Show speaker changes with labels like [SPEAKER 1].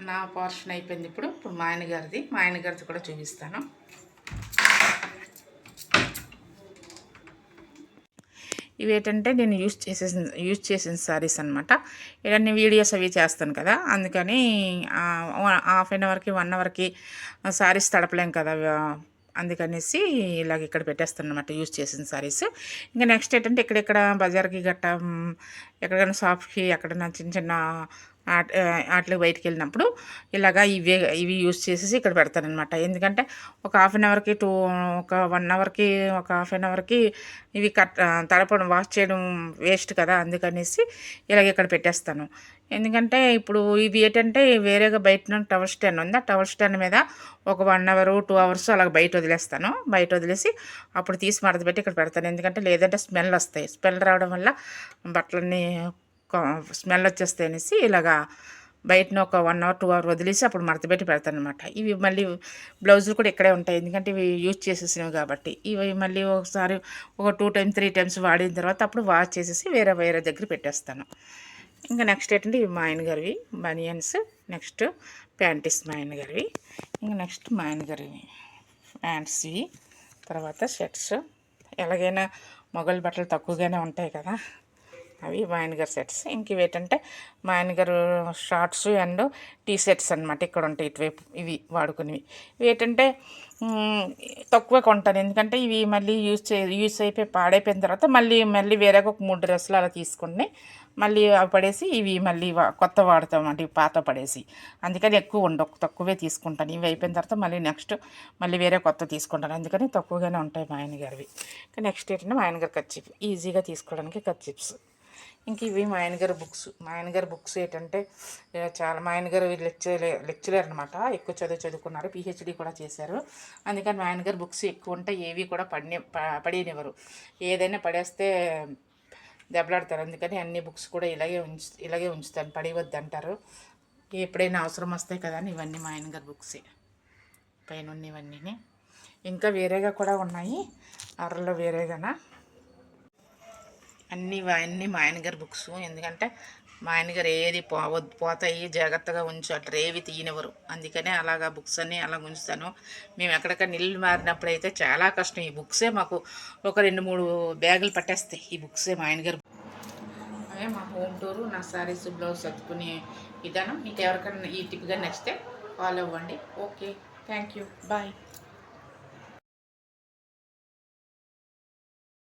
[SPEAKER 1] నా పోర్షన్ అయిపోయింది. ఇప్పుడు మా ఆయనగారిది కూడా చూపిస్తాను. ఇవి ఏంటంటే నేను యూజ్ చేసిన సారీస్ అనమాట. ఇవన్నీ వీడియోస్ అవి చేస్తాను కదా, అందుకని హాఫ్ అన్ అవర్కి 1 అవర్కి సారీస్ తడపలేం కదా, అందుకనేసి ఇలాగ ఇక్కడ పెట్టేస్తాను అనమాట యూజ్ చేసిన సారీస్. ఇంకా నెక్స్ట్ ఏంటంటే ఇక్కడెక్కడ బజార్కి గట్ట ఎక్కడికైనా షాప్కి ఎక్కడైనా చిన్న చిన్న వాటికి బయటికి వెళ్ళినప్పుడు ఇలాగా ఇవి యూజ్ చేసేసి ఇక్కడ పెడతానమాట. ఎందుకంటే ఒక హాఫ్ అన్ అవర్కి ఒక 1 అవర్కి ఒక హాఫ్ అన్ అవర్కి ఇవి తడపడం వాష్ చేయడం వేస్ట్ కదా, అందుకనేసి ఇలాగ ఇక్కడ పెట్టేస్తాను. ఎందుకంటే ఇప్పుడు ఇవి ఏంటంటే వేరేగా బయట టవల్ స్టాండ్ ఉంది, ఆ టవల్ స్టాండ్ మీద ఒక 1 అవర్ 2 అవర్స్ అలాగ బయట వదిలేస్తాను. బయట వదిలేసి అప్పుడు తీసి మడతపెట్టి ఇక్కడ పెడతాను. ఎందుకంటే లేదంటే స్మెల్ వస్తాయి, స్మెల్ రావడం వల్ల బట్టలన్నీ స్మెల్ వచ్చేస్తాయి అనేసి ఇలాగా బయటన ఒక 1 అవర్ 2 అవర్ వదిలేసి అప్పుడు మడతపెట్టి పెడతాను అనమాట. ఇవి మళ్ళీ బ్లౌజులు కూడా ఇక్కడే ఉంటాయి, ఎందుకంటే ఇవి యూజ్ చేసేసినవి కాబట్టి. ఇవి మళ్ళీ ఒకసారి ఒక 2 టైమ్స్ 3 టైమ్స్ వాడిన తర్వాత అప్పుడు వాష్ చేసేసి వేరే దగ్గర పెట్టేస్తాను. ఇంకా నెక్స్ట్ ఏంటంటే ఇవి మా ఆయనగారివి బనియన్స్, నెక్స్ట్ ప్యాంటీస్ మా ఆయనగారివి, ఇంకా నెక్స్ట్ మా ఆయనగారివి ప్యాంట్స్వి, తర్వాత షర్ట్స్. ఎలాగైనా మొగల్ బట్టలు తక్కువగానే ఉంటాయి కదా, అవి మా ఆయనగారు సెట్స్. ఇంక ఇవేంటంటే మా ఆయనగారు షార్ట్స్ అండ్ టీ షర్ట్స్ అనమాట. ఇక్కడ ఉంటాయి ఇటువైపు ఇవి వాడుకునేవి. ఇవి ఏంటంటే తక్కువ కొంటాను, ఎందుకంటే ఇవి మళ్ళీ యూజ్ అయిపోయి పాడైపోయిన తర్వాత మళ్ళీ వేరేగా ఒక 3 డ్రెస్సులు అలా తీసుకుని మళ్ళీ అవి పడేసి ఇవి మళ్ళీ కొత్త వాడతాం అంటే పాత పడేసి, అందుకని ఎక్కువ ఉండవు, తక్కువే తీసుకుంటాను. ఇవి అయిపోయిన తర్వాత మళ్ళీ వేరే కొత్త తీసుకుంటాను, అందుకని తక్కువగానే ఉంటాయి మా ఆయనగారివి. ఇంకా నెక్స్ట్ ఏంటంటే మా ఆయనగారు కర్చీఫ్, ఈజీగా తీసుకోవడానికి కర్చీఫ్స్. ఇంక ఇవి మా ఆయనగారు బుక్స్ ఏంటంటే చాలా మా ఆయనగారు లెక్చరర్ అనమాట, ఎక్కువ చదువుకున్నారు, పిహెచ్డి కూడా చేశారు. అందుకని మా ఆయనగారు బుక్స్ ఎక్కువ ఉంటాయి, ఏవి కూడా పడేనివ్వరు, ఏదైనా పడేస్తే దెబ్బలాడతారు. అందుకని అన్ని బుక్స్ కూడా ఇలాగే ఉంచుతాను, పడేయవద్దు అంటారు. ఎప్పుడైనా అవసరం వస్తాయి కదా అని ఇవన్నీ మా ఆయనగారు బుక్సే పైన ఇవన్నీ. ఇంకా వేరేగా కూడా ఉన్నాయి అరలో వేరేగానా, అన్నీ మా ఆయనగారి బుక్స్. ఎందుకంటే మా ఆయనగారు ఏది పోతాయి జాగ్రత్తగా అట్లా ఏవి తీయనివ్వరు, అందుకనే అలాగా బుక్స్ అన్నీ అలా ఉంచుతాను. మేము ఎక్కడికైనా ఇల్లు మారినప్పుడు అయితే చాలా కష్టం, ఈ బుక్సే మాకు ఒక 2-3 బ్యాగులు పట్టేస్తాయి, ఈ బుక్సే మా ఆయనగారు. అదే మా హోమ్ టూరు, నా సారీస్ బ్లౌజ్ సర్దుకునే విధానం. మీకు ఎవరికైనా ఈ టిప్గా నచ్చితే ఫాలో అవ్వండి. Okay, thank you, bye.